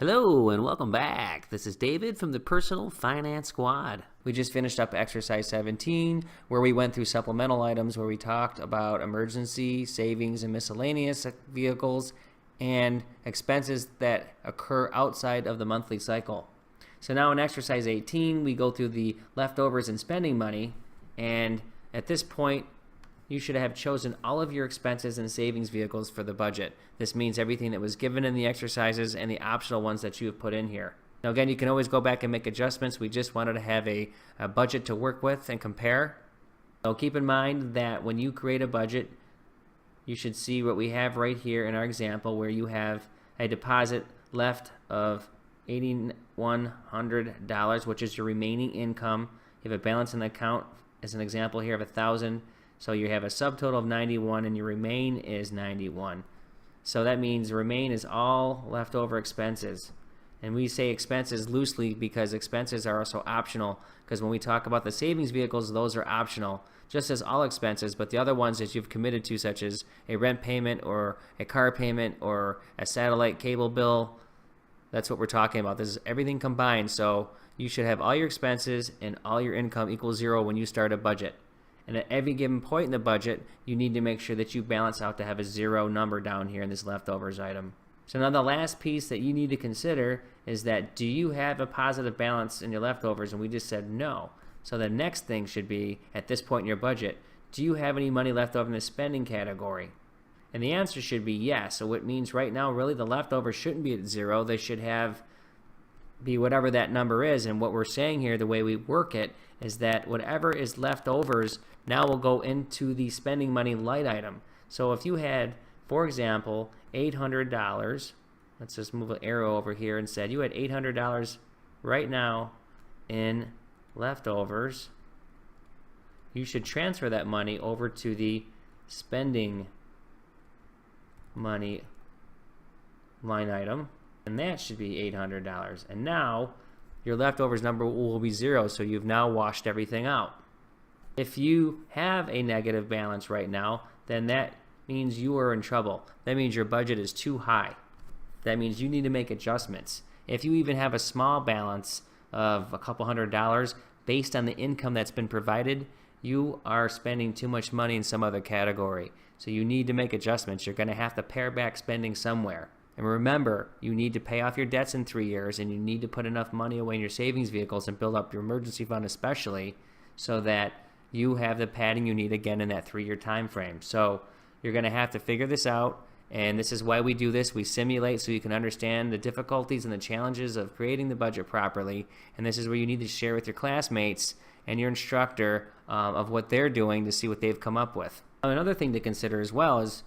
Hello and welcome back. This is David from the Personal Finance Squad. We just finished up exercise 17 where we went through supplemental items where we talked about emergency, savings, and miscellaneous vehicles and expenses that occur outside of the monthly cycle. So now in exercise 18 we go through the leftovers and spending money, and at this point you should have chosen all of your expenses and savings vehicles for the budget. This means everything that was given in the exercises and the optional ones that you have put in here. Now again, you can always go back and make adjustments. We just wanted to have a budget to work with and compare. So keep in mind that when you create a budget, you should see what we have right here in our example where you have a deposit left of $8,100, which is your remaining income. You have a balance in the account, as an example here, of $1,000. So you have a subtotal of 91 and your remain is 91. So that means remain is all leftover expenses. And we say expenses loosely because expenses are also optional, because when we talk about the savings vehicles, those are optional, just as all expenses, but the other ones that you've committed to, such as a rent payment or a car payment or a satellite cable bill, that's what we're talking about. This is everything combined, so you should have all your expenses and all your income equal zero when you start a budget. And at every given point in the budget, you need to make sure that you balance out to have a zero number down here in this leftovers item. So now the last piece that you need to consider is that, do you have a positive balance in your leftovers? And we just said no. So the next thing should be, at this point in your budget, do you have any money left over in the spending category? And the answer should be yes. So it means right now really the leftovers shouldn't be at zero. They should be whatever that number is. And what we're saying here, the way we work it, is that whatever is leftovers now will go into the spending money light item. So if you had, for example, $800, let's just move an arrow over here and said you had $800 right now in leftovers, you should transfer that money over to the spending money line item, and that should be $800. And now your leftovers number will be zero, so you've now washed everything out. If you have a negative balance right now, then that means you are in trouble. That means your budget is too high. That means you need to make adjustments. If you even have a small balance of a couple $100 based on the income that's been provided, you are spending too much money in some other category. So you need to make adjustments. You're going to have to pare back spending somewhere. And remember, you need to pay off your debts in 3 years, and you need to put enough money away in your savings vehicles and build up your emergency fund especially, so that you have the padding you need again in that 3-year time frame. So you're going to have to figure this out, and this is why we do this. We simulate so you can understand the difficulties and the challenges of creating the budget properly, and this is where you need to share with your classmates and your instructor of what they're doing to see what they've come up with. Another thing to consider as well is,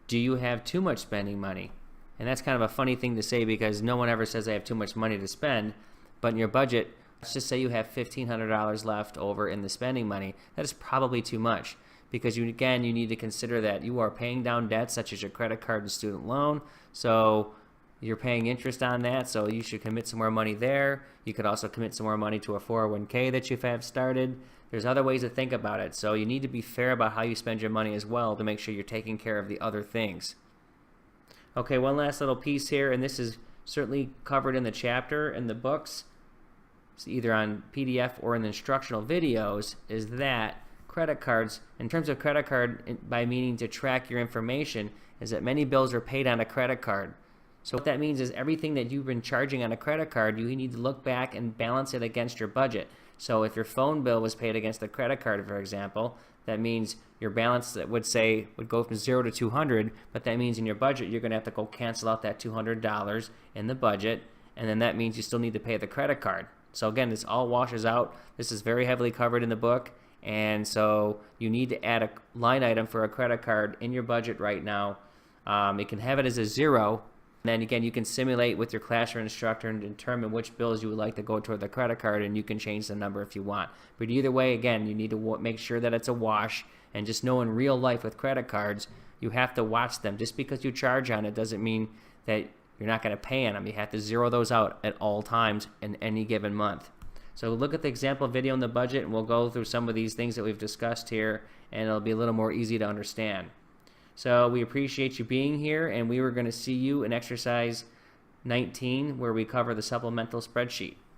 do you have too much spending money? And that's kind of a funny thing to say because no one ever says I have too much money to spend. But in your budget, let's just say you have $1,500 left over in the spending money. That is probably too much, because you need to consider that you are paying down debts such as your credit card and student loan. So you're paying interest on that, so you should commit some more money there. You could also commit some more money to a 401k that you have started. There's other ways to think about it. So you need to be fair about how you spend your money as well to make sure you're taking care of the other things. Okay, one last little piece here, and this is certainly covered in the chapter in the books. It's either on PDF or in the instructional videos, is that credit cards, in terms of credit card, by meaning to track your information, is that many bills are paid on a credit card. So what that means is everything that you've been charging on a credit card, you need to look back and balance it against your budget. So if your phone bill was paid against a credit card, for example, that means your balance that would go from 0 to 200, but that means in your budget you're going to have to go cancel out that $200 in the budget, and then that means you still need to pay the credit card. So again, this all washes out. This is very heavily covered in the book, and so you need to add a line item for a credit card in your budget right now. You can have it as a zero. And then again, you can simulate with your classroom instructor and determine which bills you would like to go toward the credit card, and you can change the number if you want. But either way, again, you need to make sure that it's a wash, and just know in real life with credit cards, you have to watch them. Just because you charge on it doesn't mean that you're not going to pay on them. You have to zero those out at all times in any given month. So look at the example video in the budget, and we'll go through some of these things that we've discussed here, and it'll be a little more easy to understand. So we appreciate you being here, and we were going to see you in exercise 19, where we cover the supplemental spreadsheet.